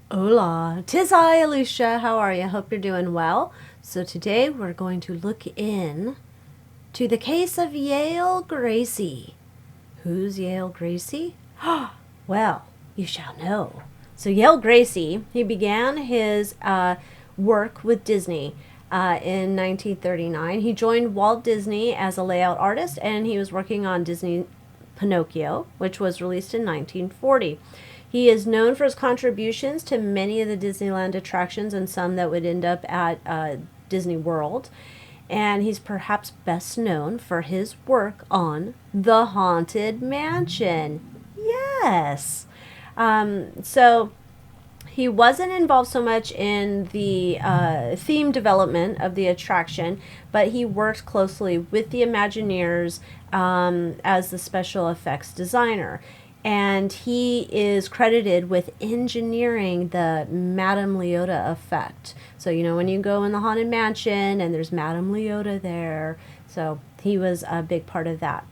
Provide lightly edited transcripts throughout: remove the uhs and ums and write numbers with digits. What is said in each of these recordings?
Hola, 'tis I, Alicia. How are you? Hope you're doing well. So today we're going to look in to the case of Yale Gracie. Who's Yale Gracie? Well, you shall know. So Yale Gracie, he began his work with Disney in 1939. He joined Walt Disney as a layout artist, and he was working on Disney Pinocchio, which was released in 1940. He is known for his contributions to many of the Disneyland attractions and some that would end up at Disney World. And he's perhaps best known for his work on The Haunted Mansion. Yes. So he wasn't involved so much in the theme development of the attraction, but he worked closely with the Imagineers as the special effects designer. And he is credited with engineering the Madame Leota effect. So, you know, when you go in the Haunted Mansion and there's Madame Leota there. So he was a big part of that.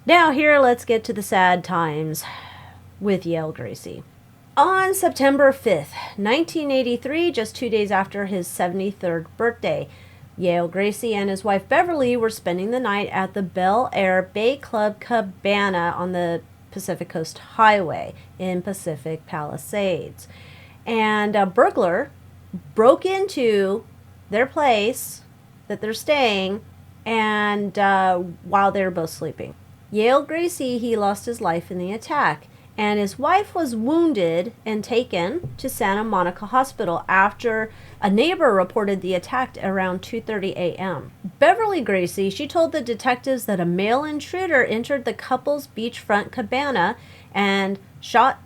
Now here, let's get to the sad times with Yale Gracie. On September 5th, 1983, just 2 days after his 73rd birthday, Yale Gracie and his wife Beverly were spending the night at the Bel Air Bay Club Cabana on the Pacific Coast Highway in Pacific Palisades. And a burglar broke into their place that they're staying, and while they were both sleeping. Yale Gracie, he lost his life in the attack, and his wife was wounded and taken to Santa Monica Hospital after a neighbor reported the attack around 2:30 a.m. Beverly Gracie, she told the detectives that a male intruder entered the couple's beachfront cabana and shot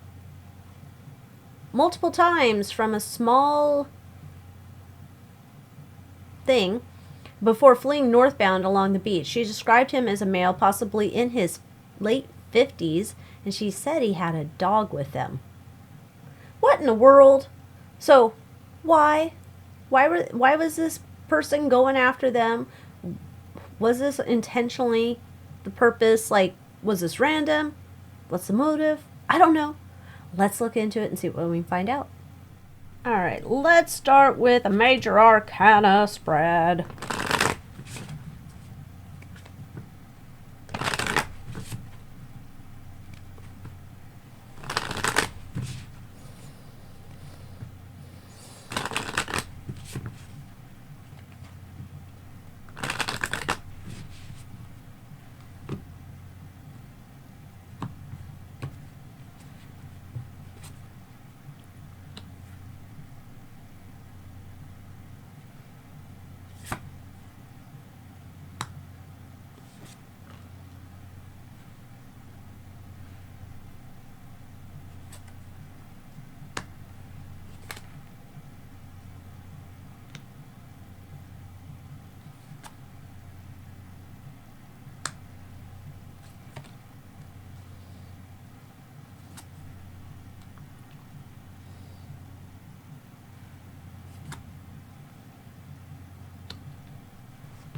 multiple times from a small thing before fleeing northbound along the beach. She described him as a male, possibly in his late 50s, and she said he had a dog with him. What in the world? So, why was this person going after them? Was this intentionally the purpose? Like, was this random? What's the motive? I don't know. Let's look into it and see what we can find out. All right, let's start with a major arcana spread.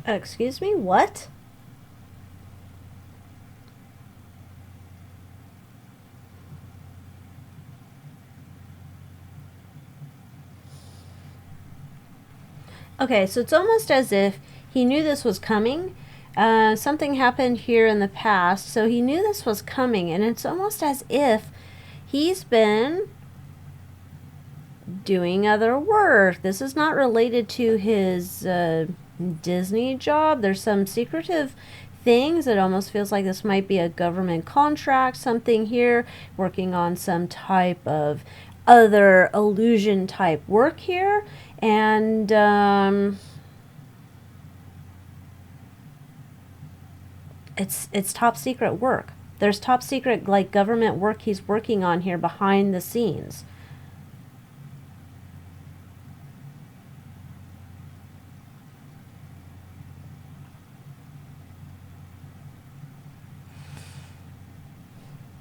Excuse me, what? Okay, so it's almost as if he knew this was coming. Something happened here in the past, so he knew this was coming, and it's almost as if he's been doing other work. This is not related to his Disney job. There's some secretive things. It almost feels like this might be a government contract, something here, working on some type of other illusion type work here. And it's top secret work. There's top secret, like, government work he's working on here behind the scenes.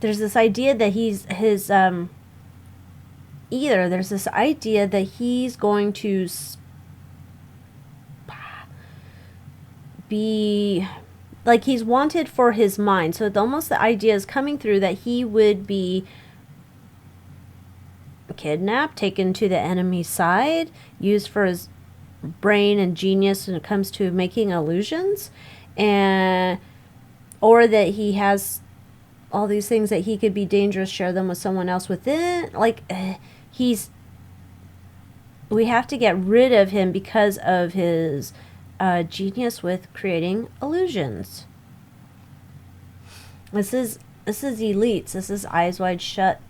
There's this idea that he's his either there's this idea that he's going to be like he's wanted for his mind. So it's almost the idea is coming through that he would be kidnapped, taken to the enemy side, used for his brain and genius when it comes to making illusions, and or that he has all these things that he could be dangerous, share them with someone else within. Like, we have to get rid of him because of his genius with creating illusions. This is elites. This is eyes wide shut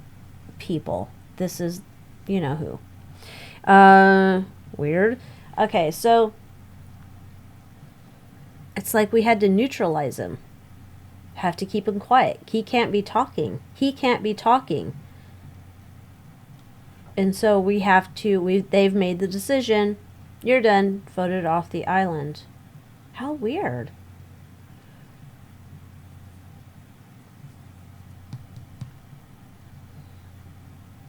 people. This is, you know who. Weird. Okay, so it's like we had to neutralize him. Have to keep him quiet. He can't be talking. He can't be talking. And so we have to, they've made the decision. You're done. Voted off the island. How weird.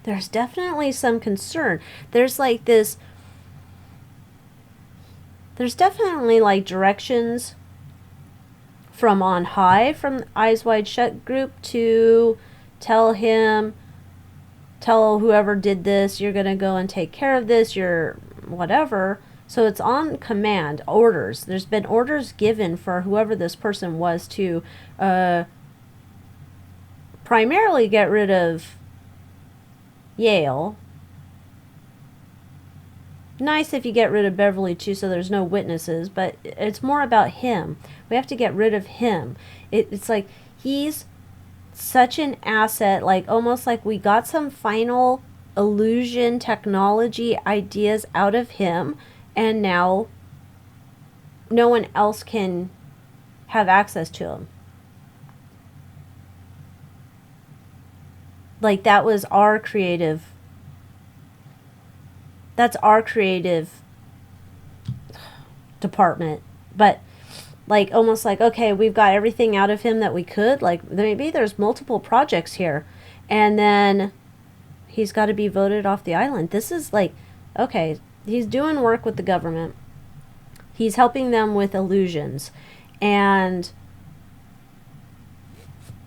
There's definitely some concern. There's like this, there's definitely like directions from on high, from Eyes Wide Shut group, to tell whoever did this, you're going to go and take care of this, you're whatever. So it's on command, orders. There's been orders given for whoever this person was to primarily get rid of Yale. Nice if you get rid of Beverly too, so there's no witnesses, but it's more about him. We have to get rid of him. It's like he's such an asset, like almost like we got some final illusion technology ideas out of him, and now no one else can have access to him. Like that was our creative, that's our creative department. But like almost like, okay, we've got everything out of him that we could. Like maybe there's multiple projects here, and then he's got to be voted off the island. This is like, okay, he's doing work with the government. He's helping them with illusions, and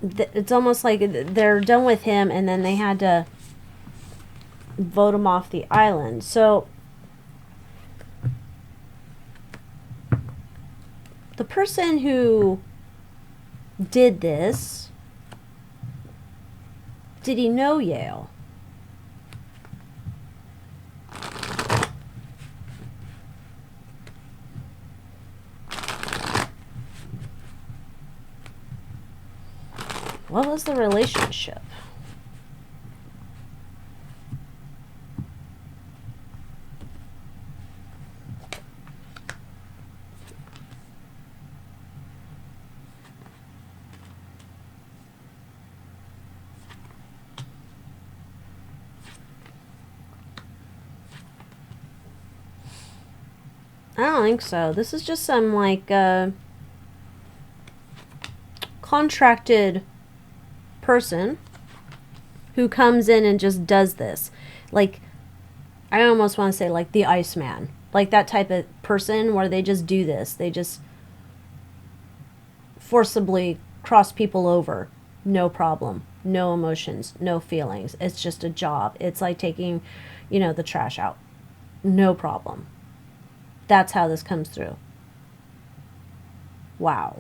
it's almost like they're done with him, and then they had to vote him off the island. So the person who did this, did he know Yale? What was the relationship? I don't think so. This is just some like contracted person who comes in and just does this. Like, I almost want to say like the Iceman. Like that type of person where they just do this. They just forcibly cross people over. No problem. No emotions. No feelings. It's just a job. It's like taking, the trash out. No problem. That's how this comes through. Wow.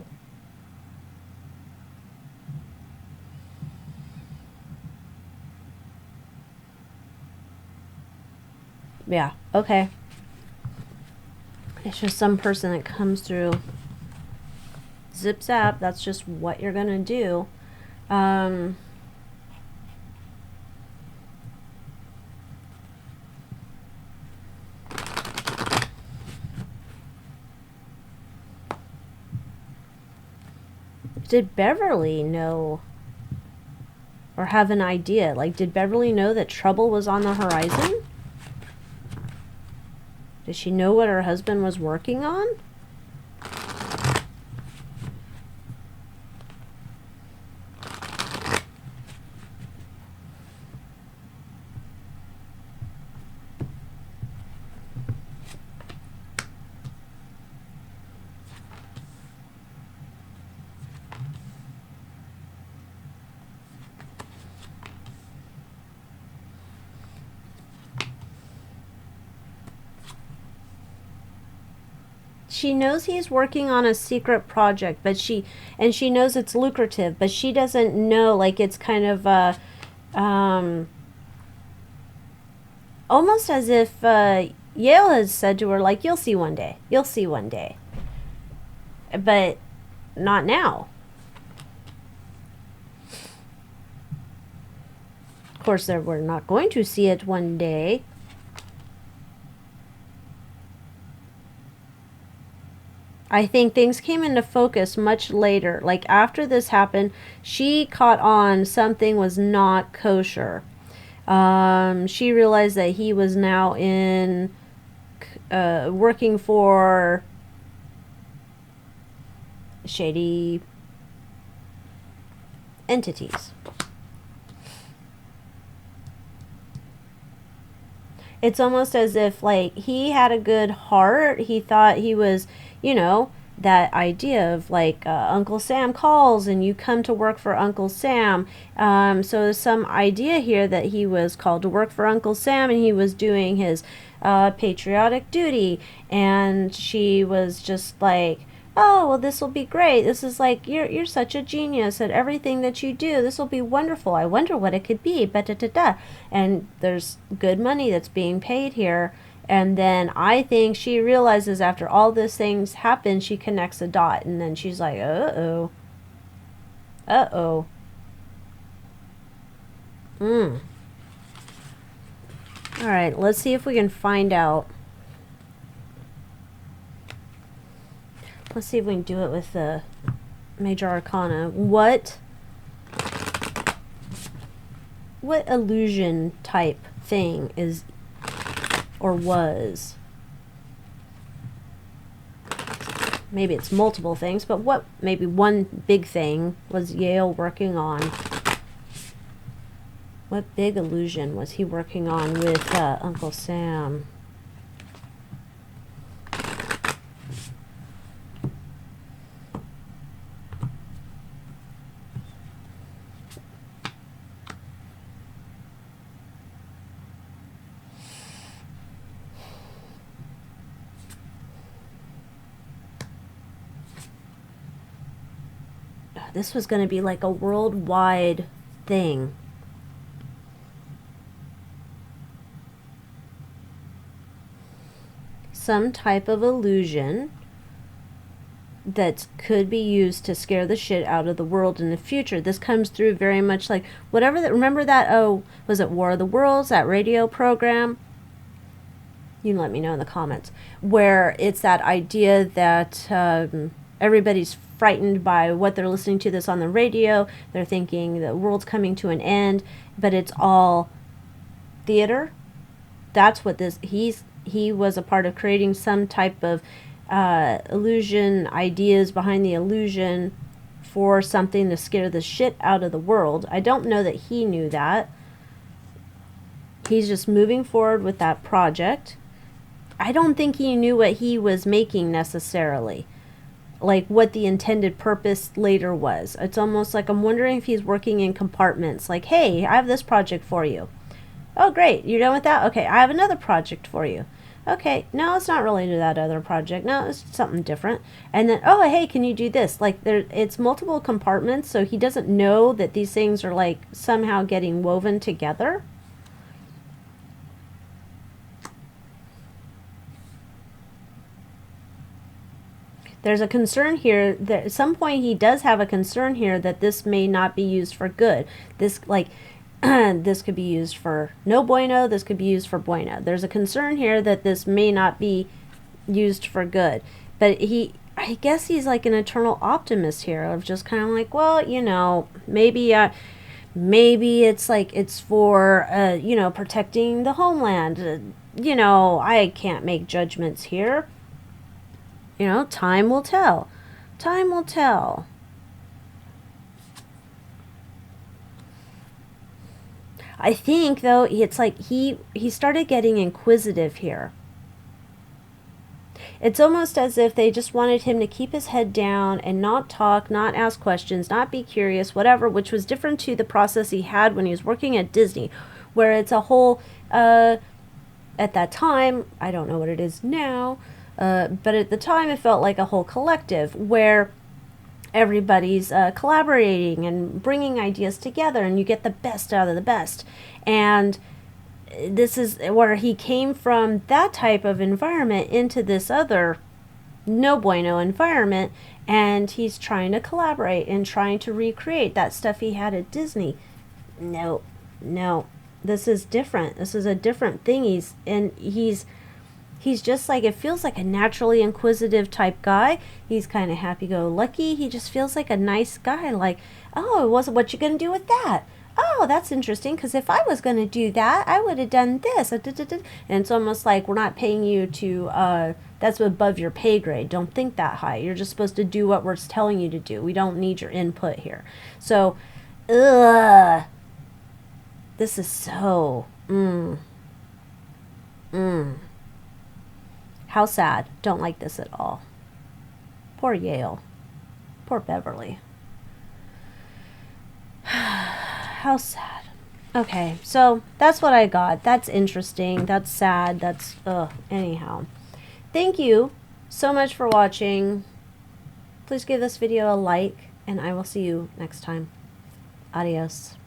Yeah, okay. It's just some person that comes through. Zip zap, that's just what you're gonna do. Did Beverly know or have an idea? Like, did Beverly know that trouble was on the horizon? Did she know what her husband was working on? she knows he's working on a secret project, but she knows it's lucrative, but she doesn't know, like, it's kind of almost as if Yale has said to her, like, you'll see one day, but not now. Of course, we're not going to see it one day. I think things came into focus much later. Like, after this happened, she caught on something was not kosher. She realized that he was now working for shady entities. It's almost as if, like, he had a good heart. He thought he was, you know, that idea of, like, Uncle Sam calls and you come to work for Uncle Sam. So there's some idea here that he was called to work for Uncle Sam and he was doing his patriotic duty. And she was just like, oh, well, this will be great. This is like, you're such a genius at everything that you do. This will be wonderful. I wonder what it could be. Ba-da-da-da. And there's good money that's being paid here. And then I think she realizes after all these things happen, she connects a dot. And then she's like, uh-oh. Uh-oh. All right, let's see if we can find out. Let's see if we can do it with the Major Arcana. What illusion type thing is or was? Maybe it's multiple things, but what maybe one big thing was Yale working on? What big illusion was he working on with Uncle Sam? This was going to be like a worldwide thing. Some type of illusion that could be used to scare the shit out of the world in the future. This comes through very much like whatever that, remember that, oh, was it War of the Worlds, that radio program? You can let me know in the comments. Where it's that idea that everybody's frightened by what they're listening to this on the radio. They're thinking the world's coming to an end, but it's all theater. That's what this, he was a part of creating some type of illusion, ideas behind the illusion for something to scare the shit out of the world. I don't know that he knew that. He's just moving forward with that project. I don't think he knew what he was making necessarily. Like what the intended purpose later was. It's almost like I'm wondering if he's working in compartments. Like, hey, I have this project for you. Oh, great. You're done with that? Okay, I have another project for you. Okay, no, it's not related to that other project. No, it's something different. And then, oh, hey, can you do this? Like, it's multiple compartments, so he doesn't know that these things are, like, somehow getting woven together. There's a concern here that at some point he does have a concern here that this may not be used for good. This, like, this could be used for no bueno, this could be used for bueno. There's a concern here that this may not be used for good. But I guess he's like an eternal optimist here of just kind of like, well, you know, maybe it's like it's for, you know, protecting the homeland. You know, I can't make judgments here. You know, time will tell. Time will tell. I think, though, it's like he started getting inquisitive here. It's almost as if they just wanted him to keep his head down and not talk, not ask questions, not be curious, whatever, which was different to the process he had when he was working at Disney, where it's a whole, at that time, I don't know what it is now, But at the time, it felt like a whole collective where everybody's collaborating and bringing ideas together, and you get the best out of the best. And this is where he came from, that type of environment, into this other no bueno environment, and he's trying to collaborate and trying to recreate that stuff he had at Disney. No, this is different. This is a different thing. He's just like, it feels like a naturally inquisitive type guy. He's kind of happy-go-lucky. He just feels like a nice guy. Like, oh, what you gonna do with that? Oh, that's interesting, because if I was going to do that, I would have done this. And it's almost like we're not paying you to, that's above your pay grade. Don't think that high. You're just supposed to do what we're telling you to do. We don't need your input here. So, this is so, how sad. Don't like this at all. Poor Yale. Poor Beverly. How sad. Okay, so that's what I got. That's interesting. That's sad. That's, anyhow. Thank you so much for watching. Please give this video a like, and I will see you next time. Adios.